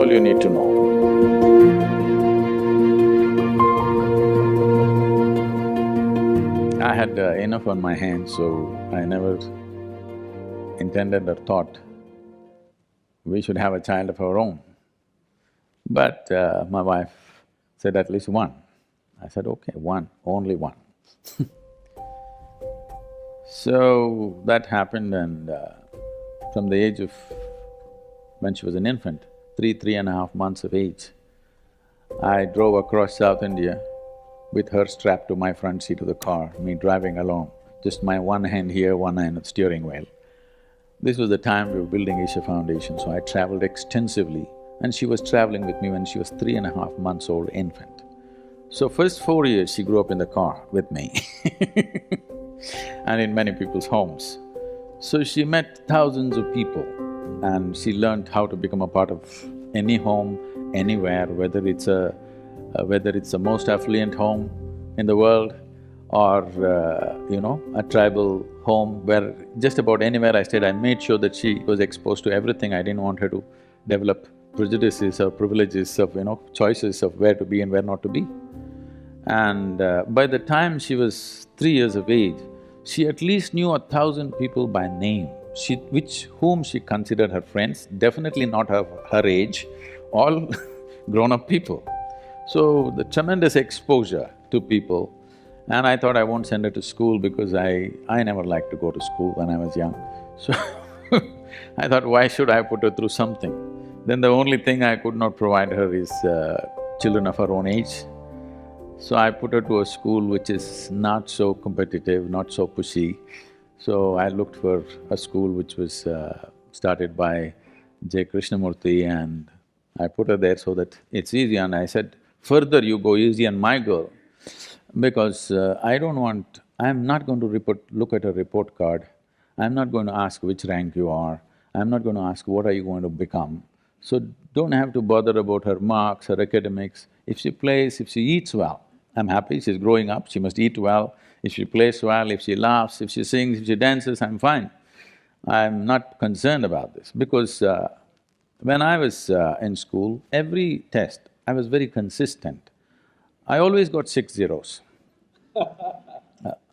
all you need to know. I had enough on my hands, so I never intended or thought we should have a child of our own. But my wife said at least one. I said, okay, one, only one. So that happened, and from the age of… when she was an infant, 3.5 months of age, I drove across South India with her strapped to my front seat of the car, me driving alone, just my one hand here, one hand on the steering wheel. This was the time we were building Isha Foundation, so I travelled extensively, and she was travelling with me when she was 3.5 months old infant. So first 4 years she grew up in the car with me and in many people's homes. So she met thousands of people and she learned how to become a part of any home, anywhere, whether it's the most affluent home in the world or, a tribal home where just about anywhere I stayed, I made sure that she was exposed to everything. I didn't want her to develop prejudices or privileges of, choices of where to be and where not to be. And by the time she was 3 years of age, she at least knew 1,000 people by name, whom she considered her friends, definitely not her age, all grown-up people. So the tremendous exposure to people, and I thought I won't send her to school because I never liked to go to school when I was young. So I thought, why should I put her through something? Then the only thing I could not provide her is children of her own age. So I put her to a school which is not so competitive, not so pushy. So I looked for a school which was started by J. Krishnamurti, and I put her there so that it's easy. And I said, further you go easy on my girl, because I'm not going to look at her report card, I'm not going to ask which rank you are, I'm not going to ask what are you going to become. So don't have to bother about her marks, her academics. If she plays, if she eats well, I'm happy, she's growing up, she must eat well. If she plays well, if she laughs, if she sings, if she dances, I'm fine. I'm not concerned about this because when I was in school, every test, I was very consistent. I always got 6 zeros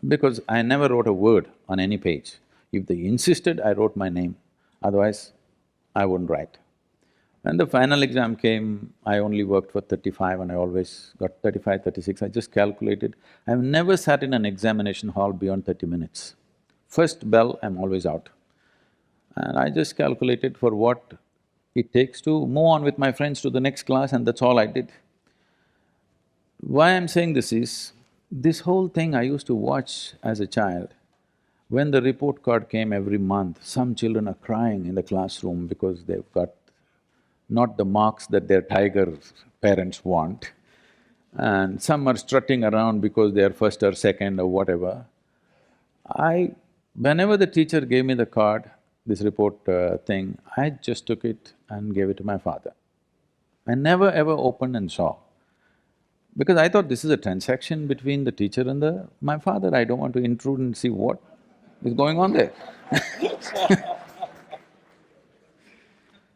because I never wrote a word on any page. If they insisted, I wrote my name, otherwise I wouldn't write. When the final exam came, I only worked for 35 and I always got 35, 36, I just calculated. I've never sat in an examination hall beyond 30 minutes. First bell, I'm always out. And I just calculated for what it takes to move on with my friends to the next class, and that's all I did. Why I'm saying this is, this whole thing I used to watch as a child. When the report card came every month, some children are crying in the classroom because they've got not the marks that their tiger parents want, and some are strutting around because they are first or second or whatever. Whenever the teacher gave me the card, this report thing, I just took it and gave it to my father. I never ever opened and saw, because I thought this is a transaction between the teacher and my father, I don't want to intrude and see what is going on there.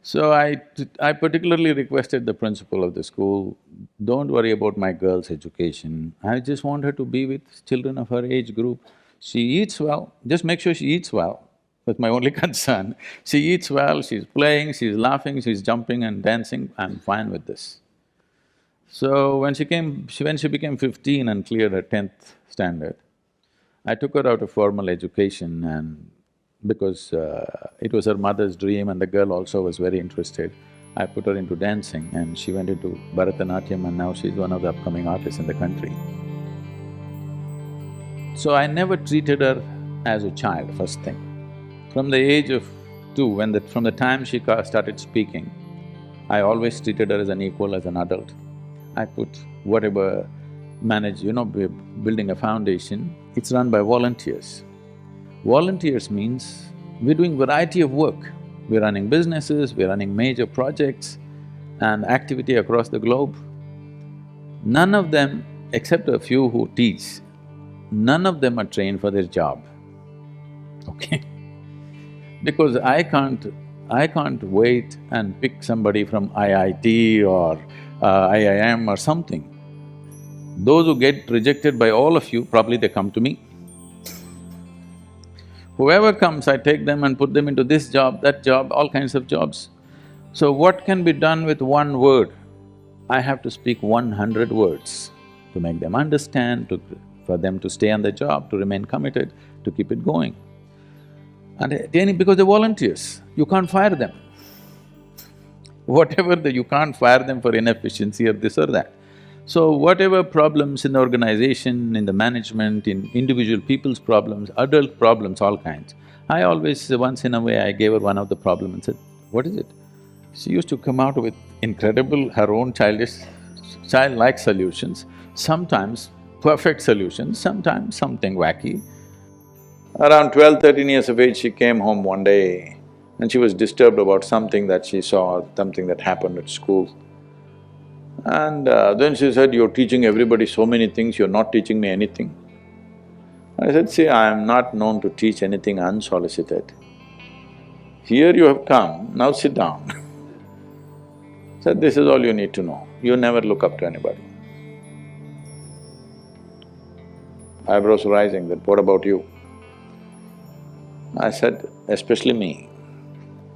So I particularly requested the principal of the school, don't worry about my girl's education, I just want her to be with children of her age group. She eats well, just make sure she eats well, that's my only concern. She eats well, she's playing, she's laughing, she's jumping and dancing, I'm fine with this. So when she became 15 and cleared her 10th standard, I took her out of formal education, and because it was her mother's dream and the girl also was very interested, I put her into dancing and she went into Bharatanatyam, and now she's one of the upcoming artists in the country. So I never treated her as a child, first thing. From the age of 2, from the time she started speaking, I always treated her as an equal, as an adult. I put whatever building a foundation, it's run by volunteers. Volunteers means we're doing variety of work. We're running businesses, we're running major projects and activity across the globe. None of them, except a few who teach, none of them are trained for their job, okay? Because I can't I can't wait and pick somebody from IIT or IIM or something. Those who get rejected by all of you, probably they come to me. Whoever comes, I take them and put them into this job, that job, all kinds of jobs. So what can be done with one word? I have to speak 100 words to make them understand, for them to stay on the job, to remain committed, to keep it going. And because they're volunteers, you can't fire them. You can't fire them for inefficiency or this or that. So whatever problems in the organization, in the management, in individual people's problems, adult problems, all kinds, I always, once in a way, I gave her one of the problem and said, what is it? She used to come out with incredible, her own childlike solutions, sometimes perfect solutions, sometimes something wacky. Around 12, 13 years of age, she came home one day and she was disturbed about something that she saw, something that happened at school. And then she said, you're teaching everybody so many things, you're not teaching me anything. I said, see, I am not known to teach anything unsolicited. Here you have come, now sit down. Said, this is all you need to know, you never look up to anybody. Eyebrows rising, that what about you? I said, especially me,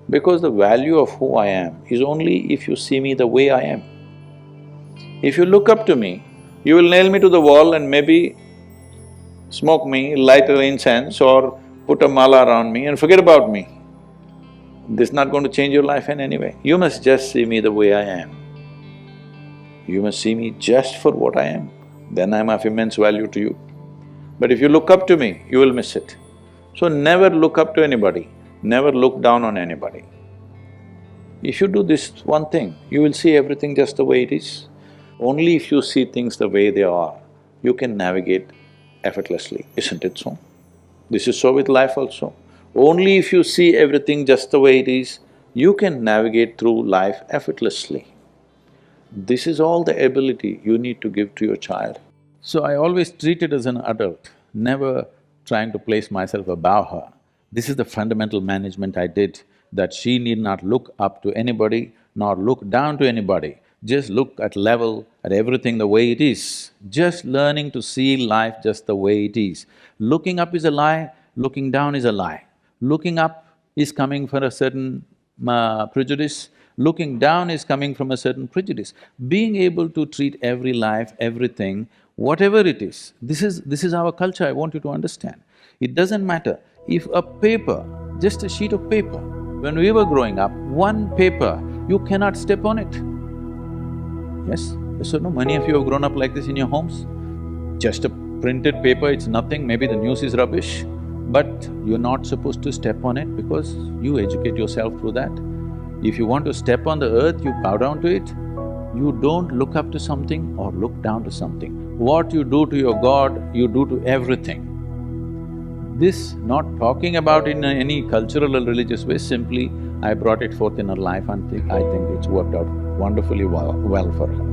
because the value of who I am is only if you see me the way I am. If you look up to me, you will nail me to the wall and maybe smoke me, light an incense or put a mala around me and forget about me. This is not going to change your life in any way. You must just see me the way I am. You must see me just for what I am, then I'm of immense value to you. But if you look up to me, you will miss it. So never look up to anybody, never look down on anybody. If you do this one thing, you will see everything just the way it is. Only if you see things the way they are, you can navigate effortlessly, isn't it so? This is so with life also. Only if you see everything just the way it is, you can navigate through life effortlessly. This is all the ability you need to give to your child. So I always treat it as an adult, never trying to place myself above her. This is the fundamental management I did, that she need not look up to anybody nor look down to anybody, just look at level, at everything the way it is, just learning to see life just the way it is. Looking up is a lie, looking down is a lie. Looking up is coming from a certain prejudice, looking down is coming from a certain prejudice. Being able to treat every life, everything, whatever it is, this is our culture, I want you to understand. It doesn't matter if a paper, just a sheet of paper, when we were growing up, one paper, you cannot step on it. Yes? Yes or no? Many of you have grown up like this in your homes. Just a printed paper, it's nothing, maybe the news is rubbish, but you're not supposed to step on it because you educate yourself through that. If you want to step on the earth, you bow down to it. You don't look up to something or look down to something. What you do to your God, you do to everything. This, not talking about in any cultural or religious way, simply I brought it forth in her life and I think it's worked out wonderfully well for her.